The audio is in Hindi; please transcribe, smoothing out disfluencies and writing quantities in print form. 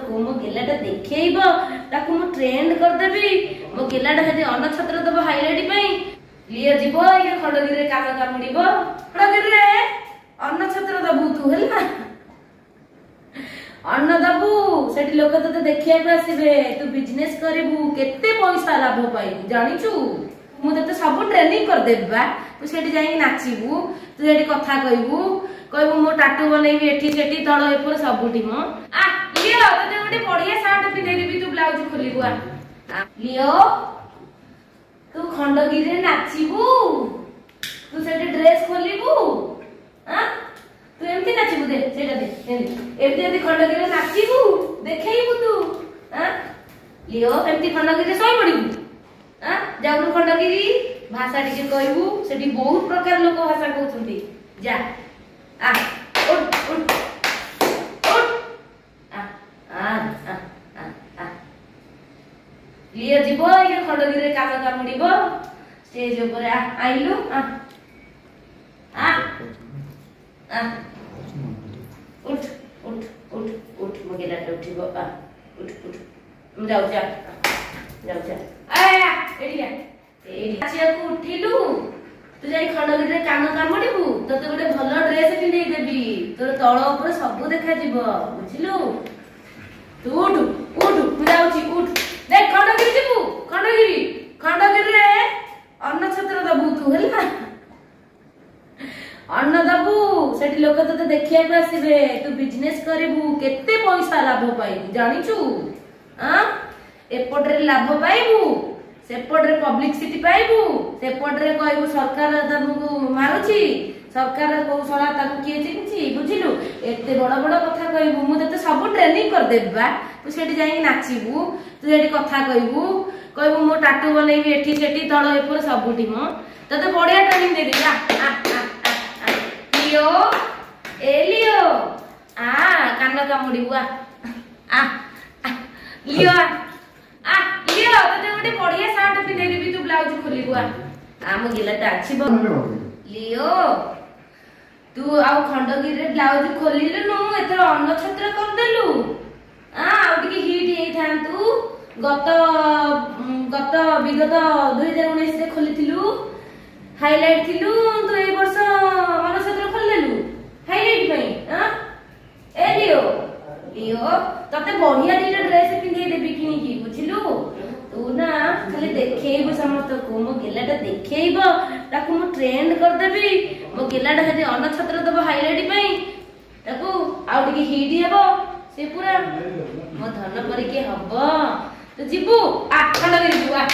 को मो गेलाटा देखैब ताकू मो ट्रेंड कर देबी मो गेलाटा हेदि अन्न छत्र दब हाइलाइट पई लियो जीवो ये खंडगिरी रे काका कामुडीबो खंडगिरी रे अन्न छत्र दबु तू हैला अन्न दबु सेठी लोक तते देखिया पे आसीबे तू बिजनेस करबू केते पैसा लाभ पाइबू जानिचू मु तते सब ट्रेनिंग कर देबा तू सेठी जाई नाचिबू तू सेठी कथा कहबू कहबू मो टाटू बनेबी एठी सेठी तळ एपर सबुटी मो आ लियो तते गोटे बढ़िया शर्ट पिंधे देबी तू ब्लाउज खोलिबू आ लियो तू खंडगिरी रे नाचिबू तू सेठी ड्रेस खोलिबू आ तू एमती नाचिबू दे सेटा दे एमती एमती खंडगिरी रे नाचिबू देखैबू तू आ लियो एमती खंडगिरी रे सोई पड़िबू आ जाऊ खंडगिरी भाषा टिके कहबू सेठी बहुत प्रकार लोक भाषा कहउछंती जा आ उठ उठ उठ आ आ आ आ लियो जीवो ये खंडगिरी रे काका कामुडीबो स्टेज ऊपर आइलु आ आ आ उठ उठ उठ उठ मगेला उठिबो आ उठ उठ हम जाऊ जा आया एडिया एडी आछिया को उठिलु तू जाई खंडगिरी रे कान कामुडीबू तते गोटे भलो ड्रेस पिंधै देबी तोर तळ ऊपर सब देखा जिवो बुझिलु तू उठ उठ मु जाउची उठ देख खंडगिरी जीवू खंडगिरी रे अन्न छत्र दबु तू हैला अन्न दबु सेठी लोक तते देखिया पे आसीबे तू बिजनेस करबू केते पैसा लाभ पाइबू जानिचू आ एपटरे लाभ पाइबू सेपटरे पब्लिसिटी पाइबू सेपटरे कहबू सरकार तमको मारुची सरकार कौशला ताकू किए चिन्ची बुझिलु एते बड़ बड़ कथा कहबू मु तते सब ट्रेनिंग कर देबा तू सेठी जाई नाचिबू तू सेठी कथा कहबू मो टाटू बनेबी एठी सेठी तळ एपर सबुटी मो तते बढ़िया ट्रेनिंग दे देबा आ लियो ए लियो आ कान कामुडीबू आ लियो आ लियो तते गोटे बढ़िया शर्ट पिंधै देबी तू ब्लाउज खोलिबू आ मो गिलाटा आछिबो लियो तू आउ खंडगिरी रे ब्लाउज खोलिलु नु एतर अन्न छत्र कर देलु आ आउ टिके हिट हेई थांतु गत विगत 2019 रे खोलिथिलु हाइलाइट थिलु तू ए वर्ष अन्न छत्र खोललेलु हाइलाइट पई आ ए लियो लियो तते बढ़िया दिटा ड्रेस पिंधै देबी किनी की बुझिलु तू ना खाली देखैबो समस्त को मो गेलाटा देखैबो ताकू मो ट्रेंड कर देबी मो गेलाटा हेदि अन्न छत्र दब हाइलाइट पई ताकू आउ टिके हिट हेबो से पूरा मो धन परिके हबो तो जीबू आ खंडगिरी जीबू आ